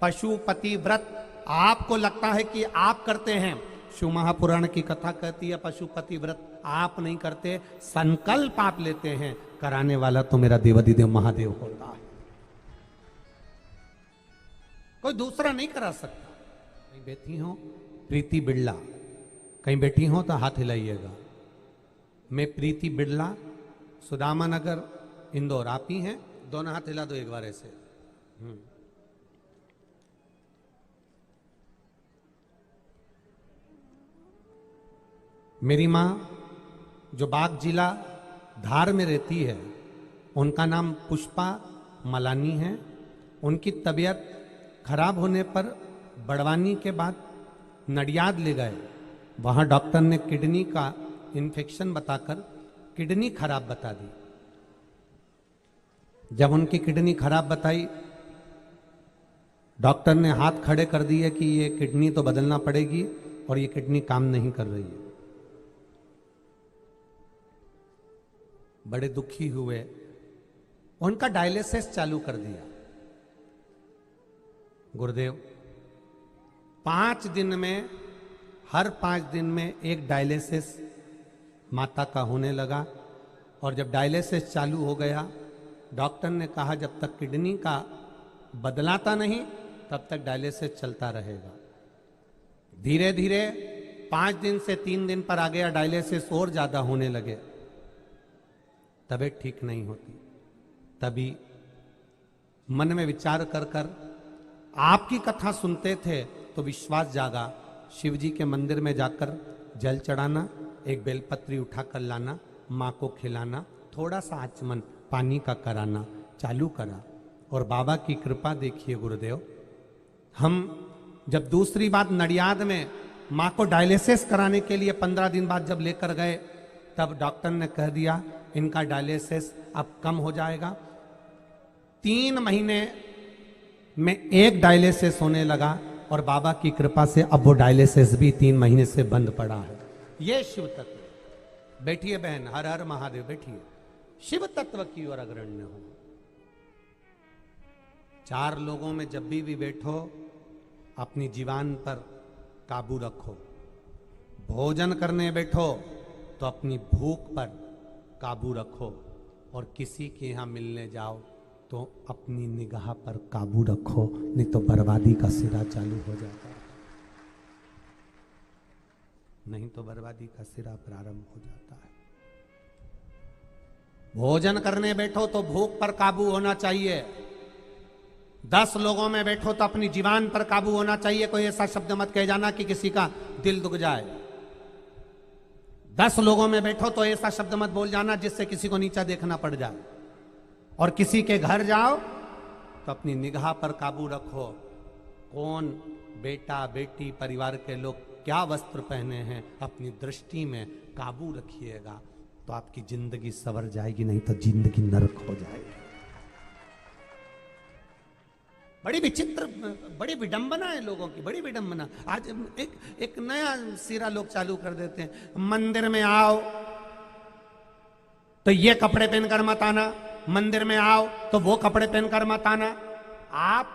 पशुपति व्रत आपको लगता है कि आप करते हैं, शिव महापुराण की कथा कहती है पशुपति व्रत आप नहीं करते, संकल्प आप लेते हैं, कराने वाला तो मेरा देवाधिदेव महादेव होता है, कोई दूसरा नहीं करा सकता। कहीं बैठी हो प्रीति बिड़ला, कहीं बैठी हो तो हाथ हिलाइएगा। मैं प्रीति बिड़ला, सुदामा नगर, इंदौर, आप ही हैं, दोनों हाथ हिला दो एक बार ऐसे। मेरी माँ जो बाग जिला धार में रहती है, उनका नाम पुष्पा मलानी है। उनकी तबीयत खराब होने पर बड़वानी के बाद नडियाद ले गए। वहां डॉक्टर ने किडनी का इन्फेक्शन बताकर किडनी खराब बता दी। जब उनकी किडनी खराब बताई, डॉक्टर ने हाथ खड़े कर दिए कि ये किडनी तो बदलना पड़ेगी और ये किडनी काम नहीं कर रही है। बड़े दुखी हुए, उनका डायलिसिस चालू कर दिया। गुरुदेव 5 दिन में, हर 5 दिन में एक डायलिसिस माता का होने लगा। और जब डायलिसिस चालू हो गया, डॉक्टर ने कहा जब तक किडनी का बदलाता नहीं तब तक डायलिसिस चलता रहेगा। धीरे धीरे 5 दिन से 3 दिन पर आ गया, डायलिसिस और ज्यादा होने लगे, तबीयत ठीक नहीं होती। तभी मन में विचार कर कर आपकी कथा सुनते थे तो विश्वास जागा। शिव जी के मंदिर में जाकर जल चढ़ाना, एक बेलपत्री उठाकर लाना, माँ को खिलाना, थोड़ा सा आचमन पानी का कराना चालू करा। और बाबा की कृपा देखिए गुरुदेव, हम जब दूसरी बार नडियाद में माँ को डायलिसिस कराने के लिए 15 दिन बाद जब लेकर गए, तब डॉक्टर ने कह दिया इनका डायलिसिस अब कम हो जाएगा। 3 महीने में एक डायलिसिस होने लगा और बाबा की कृपा से अब वो डायलिसिस भी 3 महीने से बंद पड़ा है। ये शिव तत्व। बैठिए बहन, हर हर महादेव, बैठिए। शिव तत्व की ओर अग्रण्य हो। 4 लोगों में जब भी बैठो अपनी जीवान पर काबू रखो। भोजन करने बैठो तो अपनी भूख पर काबू रखो, और किसी के यहां मिलने जाओ तो अपनी निगाह पर काबू रखो, नहीं तो बर्बादी का सिरा चालू हो जाता है। नहीं तो बर्बादी का सिरा प्रारंभ हो जाता है। भोजन करने बैठो तो भूख पर काबू होना चाहिए। 10 लोगों में बैठो तो अपनी जीवान पर काबू होना चाहिए। कोई ऐसा शब्द मत कह जाना कि किसी का दिल दुख जाए। 10 लोगों में बैठो तो ऐसा शब्द मत बोल जाना जिससे किसी को नीचा देखना पड़ जाए। और किसी के घर जाओ तो अपनी निगाह पर काबू रखो। कौन बेटा बेटी परिवार के लोग क्या वस्त्र पहने हैं, अपनी दृष्टि में काबू रखिएगा तो आपकी जिंदगी संवर जाएगी, नहीं तो जिंदगी नरक हो जाएगी। बड़ी विचित्र, बड़ी विडंबना है लोगों की, बड़ी विडंबना। आज एक नया सिरा लोग चालू कर देते हैं। मंदिर में आओ तो ये कपड़े पहनकर मत आना, मंदिर में आओ तो वो कपड़े पहनकर मत आना। आप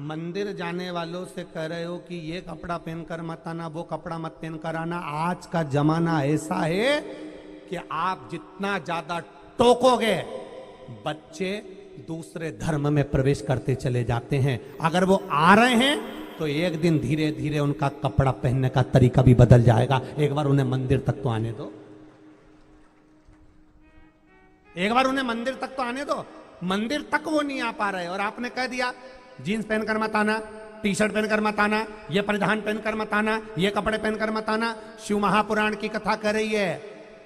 मंदिर जाने वालों से कह रहे हो कि ये कपड़ा पहनकर मत आना, वो कपड़ा मत पहनकर आना। आज का जमाना ऐसा है कि आप जितना ज्यादा टोकोगे, बच्चे दूसरे धर्म में प्रवेश करते चले जाते हैं। अगर वो आ रहे हैं तो एक दिन धीरे धीरे उनका कपड़ा पहनने का तरीका भी बदल जाएगा। एक बार उन्हें मंदिर तक तो आने दो, एक बार उन्हें मंदिर तक तो आने दो। मंदिर तक वो नहीं आ पा रहे और आपने कह दिया जीन्स पहनकर मत आना, टी शर्ट पहनकर मत आना, ये परिधान पहनकर मत आना, ये कपड़े पहनकर मत आना। शिव महापुराण की कथा कर रही है,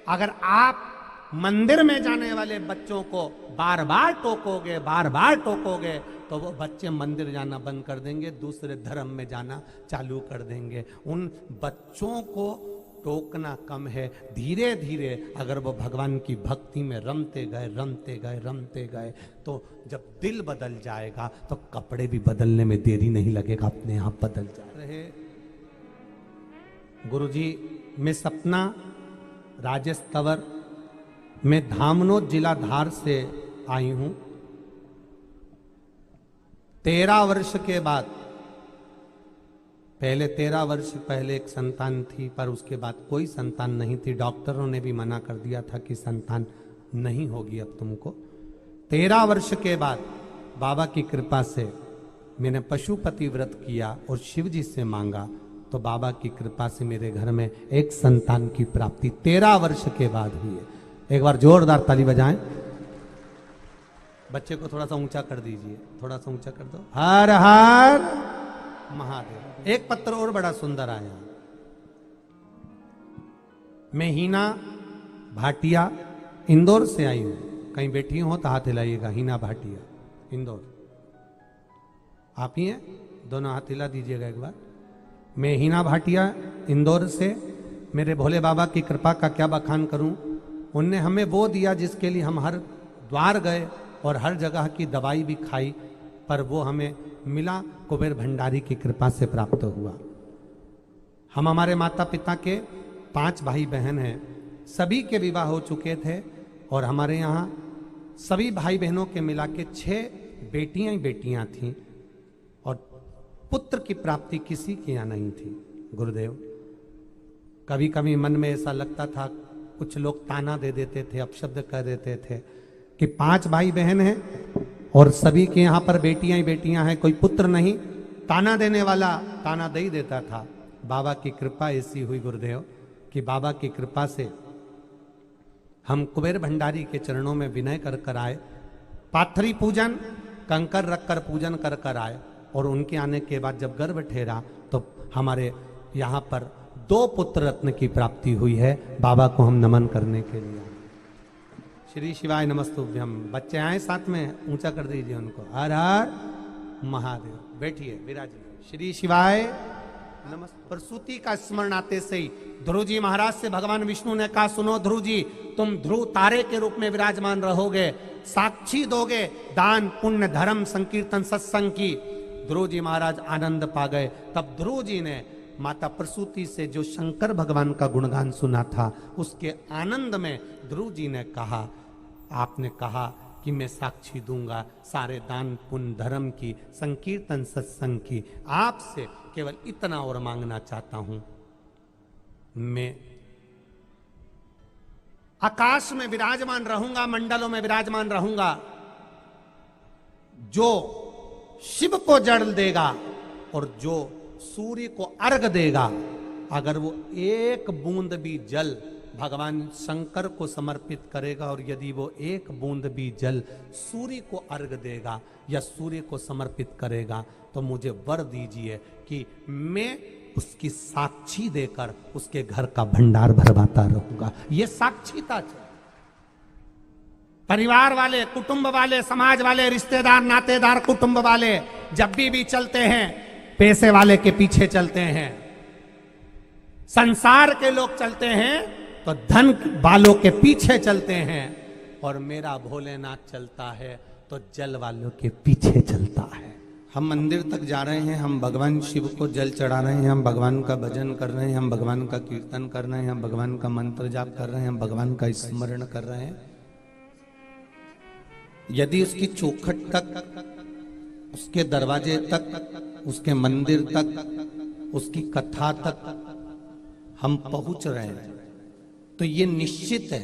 अगर आप मंदिर में जाने वाले बच्चों को बार बार टोकोगे, बार बार टोकोगे, तो वो बच्चे मंदिर जाना बंद कर देंगे, दूसरे धर्म में जाना चालू कर देंगे। उन बच्चों को टोकना कम है। धीरे धीरे अगर वो भगवान की भक्ति में रमते गए, रमते गए, रमते गए, तो जब दिल बदल जाएगा तो कपड़े भी बदलने में देरी नहीं लगेगा, अपने आप बदल जा रहे। गुरुजी, मैं सपना राजेश तंवर, मैं धामनोद जिला धार से आई हूं। 13 वर्ष के बाद पहले 13 वर्ष पहले एक संतान थी, पर उसके बाद कोई संतान नहीं थी। डॉक्टरों ने भी मना कर दिया था कि संतान नहीं होगी अब तुमको। 13 वर्ष के बाद बाबा की कृपा से मैंने पशुपति व्रत किया और शिव जी से मांगा, तो बाबा की कृपा से मेरे घर में एक संतान की प्राप्ति 13 वर्ष के बाद हुई है। एक बार जोरदार ताली बजाएं। बच्चे को थोड़ा सा ऊंचा कर दीजिए, थोड़ा सा ऊंचा कर दो। हर हर महादेव। एक पत्र और बड़ा सुंदर आया। मैं हीना भाटिया इंदौर से आई हूं। कहीं बैठी हो तो हाथ हिलाइएगा। हीना भाटिया इंदौर, आप ही हैं? दोनों हाथ हिला दीजिएगा एक बार। मैं हीना भाटिया इंदौर से। मेरे भोले बाबा की कृपा का क्या बखान करूं। उनने हमें वो दिया जिसके लिए हम हर द्वार गए और हर जगह की दवाई भी खाई, पर वो हमें मिला कुबेर भंडारी की कृपा से प्राप्त हुआ। हम हमारे माता पिता के 5 भाई बहन हैं, सभी के विवाह हो चुके थे और हमारे यहाँ सभी भाई बहनों के मिला के 6 बेटियां ही बेटियां थीं और पुत्र की प्राप्ति किसी के यहाँ नहीं थी। गुरुदेव, कभी कभी मन में ऐसा लगता था, कुछ लोग ताना दे देते थे, अपशब्द कर देते थे कि 5 भाई बहन हैं और सभी के यहाँ पर बेटियां ही बेटियां हैं, कोई पुत्र नहीं। ताना देने वाला ताना दे ही देता था। बाबा की कृपा ऐसी हुई गुरुदेव कि बाबा की कृपा से हम कुबेर भंडारी के चरणों में विनय कर कर आए, पाथरी पूजन कंकर रखकर पूजन कर कर आए और उनके आने के बाद जब गर्भ ठहरा तो हमारे यहाँ पर 2 पुत्र रत्न की प्राप्ति हुई है। बाबा को हम नमन करने के लिए। श्री शिवाय नमस्तुभ्यम। बच्चे आए साथ में, ऊंचा कर दीजिए उनको। हर हर महादेव। बैठिए, विराजिए। श्री शिवाय नमस्ते। प्रसूति का स्मरण आते से ही ध्रुव जी महाराज से भगवान विष्णु ने कहा, सुनो ध्रुव जी, तुम ध्रुव तारे के रूप में विराजमान रहोगे, साक्षी दोगे दान पुण्य धर्म संकीर्तन सत्संग की। ध्रुव जी महाराज आनंद पा गए। तब ध्रुव जी ने माता प्रसूति से जो शंकर भगवान का गुणगान सुना था, उसके आनंद में ध्रुव जी ने कहा, आपने कहा कि मैं साक्षी दूंगा सारे दान पुण्य धर्म की संकीर्तन सत्संग की। आपसे केवल इतना और मांगना चाहता हूं, मैं आकाश में विराजमान रहूंगा, मंडलों में विराजमान रहूंगा। जो शिव को जल देगा और जो सूर्य को अर्घ देगा, अगर वो एक बूंद भी जल भगवान शंकर को समर्पित करेगा और यदि वो एक बूंद भी जल सूर्य को अर्घ देगा या सूर्य को समर्पित करेगा, तो मुझे वर दीजिए कि मैं उसकी साक्षी देकर उसके घर का भंडार भरवाता रहूंगा। ये साक्षीता चाहिए। परिवार वाले, कुटुंब वाले, समाज वाले, रिश्तेदार, नातेदार, कुटुंब वाले जब भी चलते हैं, पैसे वाले के पीछे चलते हैं, संसार के लोग चलते हैं तो धन वालों के पीछे चलते हैं, और मेरा भोलेनाथ चलता है तो जल वालों के पीछे चलता है। हम मंदिर तक जा रहे हैं, हम भगवान शिव को जल चढ़ा रहे हैं, हम भगवान का भजन कर रहे हैं, हम भगवान का कीर्तन कर रहे हैं, हम भगवान का मंत्र जाप कर रहे हैं, हम भगवान का स्मरण कर रहे हैं। यदि उसकी चौखट तक, उसके दरवाजे तक, उसके मंदिर तक, उसकी कथा तक हम पहुंच रहे हैं, तो ये निश्चित है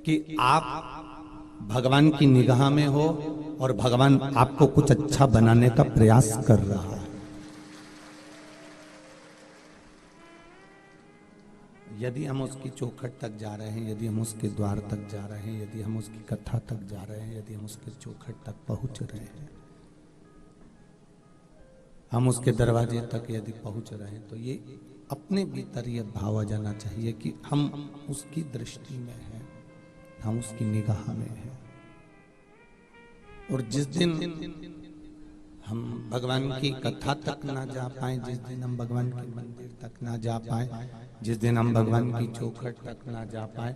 कि आप भगवान की निगाह में हो और भगवान आपको कुछ अच्छा बनाने का प्रयास कर रहा है। यदि हम उसकी चौखट तक जा रहे हैं, यदि हम उसके द्वार तक जा रहे हैं, यदि हम उसकी कथा तक जा रहे हैं, यदि हम उसके चौखट तक पहुंच रहे हैं, हम उसके दरवाजे तक यदि पहुंच रहे हैं, तो ये अपने भीतर ये भाव आ जाना चाहिए कि हम उसकी दृष्टि में हैं, हम उसकी निगाह में हैं। और जिस दिन हम भगवान की कथा तक ना जा पाए, जिस दिन हम भगवान के मंदिर तक ना जा पाए, जिस दिन हम भगवान की चौखट तक ना जा पाए,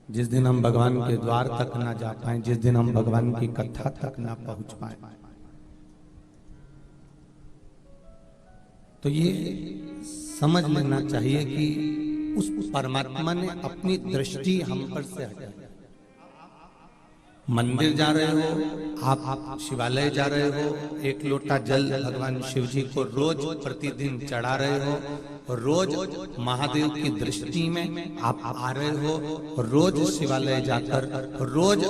जिस दिन हम भगवान के द्वार तक ना जा पाए, जिस दिन हम भगवान की कथा तक ना पहुंच पाए, तो ये समझ लेना चाहिए कि उस परमात्मा ने अपनी दृष्टि हम पर से हटाई। मंदिर जा रहे हो, आप शिवालय जा रहे हो, एक लोटा जल भगवान शिव जी को रोज प्रतिदिन चढ़ा रहे हो, रोज महादेव की दृष्टि में आप आ रहे हो, रोज शिवालय जाकर, रोज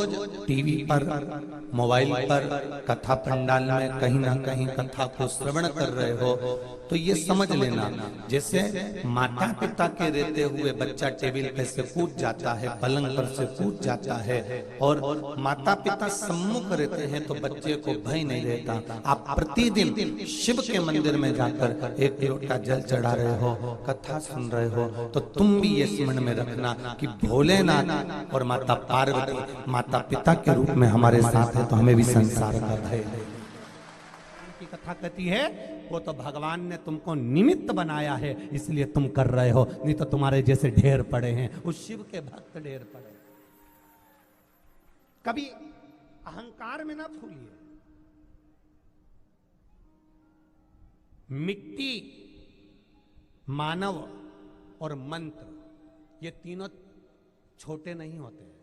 टीवी पर, मोबाइल पर, कथा पंडाल में कहीं ना कहीं कथा को श्रवण कर रहे हो, तो ये समझ लेना जैसे माता पिता के रहते हुए बच्चा टेबल पे से कूद जाता है, पलंग पर से कूद जाता है, और माता पिता सम्मुख रहते हैं तो बच्चे को भय नहीं रहता। आप प्रतिदिन शिव के मंदिर में जाकर एक लोटा जल चढ़ा रहे हो, कथा सुन रहे हो, तो तुम भी ये स्मरण में रखना कि भोलेनाथ और माता पार्वती माता पिता के रूप में हमारे साथ है, तो हमें भी संसार का भय की कथा कहती है वो तो भगवान ने तुमको निमित्त बनाया है, इसलिए तुम कर रहे हो, नहीं तो तुम्हारे जैसे ढेर पड़े हैं, उस शिव के भक्त ढेर पड़े। कभी अहंकार में ना फूलिए। मिट्टी, मानव और मंत्र, ये तीनों छोटे नहीं होते हैं।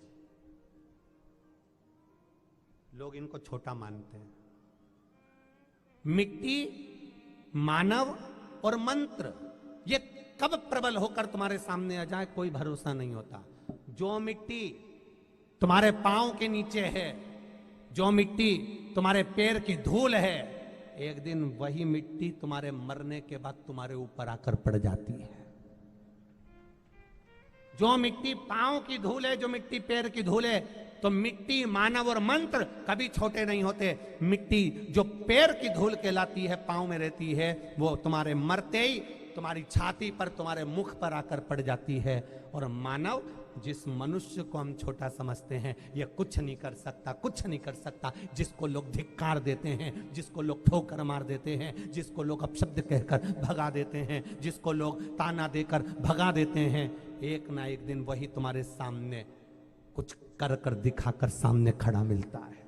लोग इनको छोटा मानते हैं। मिट्टी, मानव और मंत्र, ये कब प्रबल होकर तुम्हारे सामने आ जाए कोई भरोसा नहीं होता। जो मिट्टी तुम्हारे पांव के नीचे है, जो मिट्टी तुम्हारे पैर की धूल है, एक दिन वही मिट्टी तुम्हारे मरने के बाद तुम्हारे ऊपर आकर पड़ जाती है। जो मिट्टी पांव की धूल है, जो मिट्टी पैर की धूल है, तो मिट्टी, मानव और मंत्र कभी छोटे नहीं होते। मिट्टी जो पैर की धूल कहलाती है, पांव में रहती है, वो तुम्हारे मरते ही तुम्हारी छाती पर, तुम्हारे मुख पर आकर पड़ जाती है। और मानव, जिस मनुष्य को हम छोटा समझते हैं, ये कुछ नहीं कर सकता, कुछ नहीं कर सकता, जिसको लोग धिक्कार देते हैं, जिसको लोग ठोकर मार देते हैं, जिसको लोग अपशब्द कहकर भगा देते हैं, जिसको लोग ताना देकर भगा देते हैं, एक ना एक दिन वही तुम्हारे सामने कुछ कर कर दिखाकर सामने खड़ा मिलता है।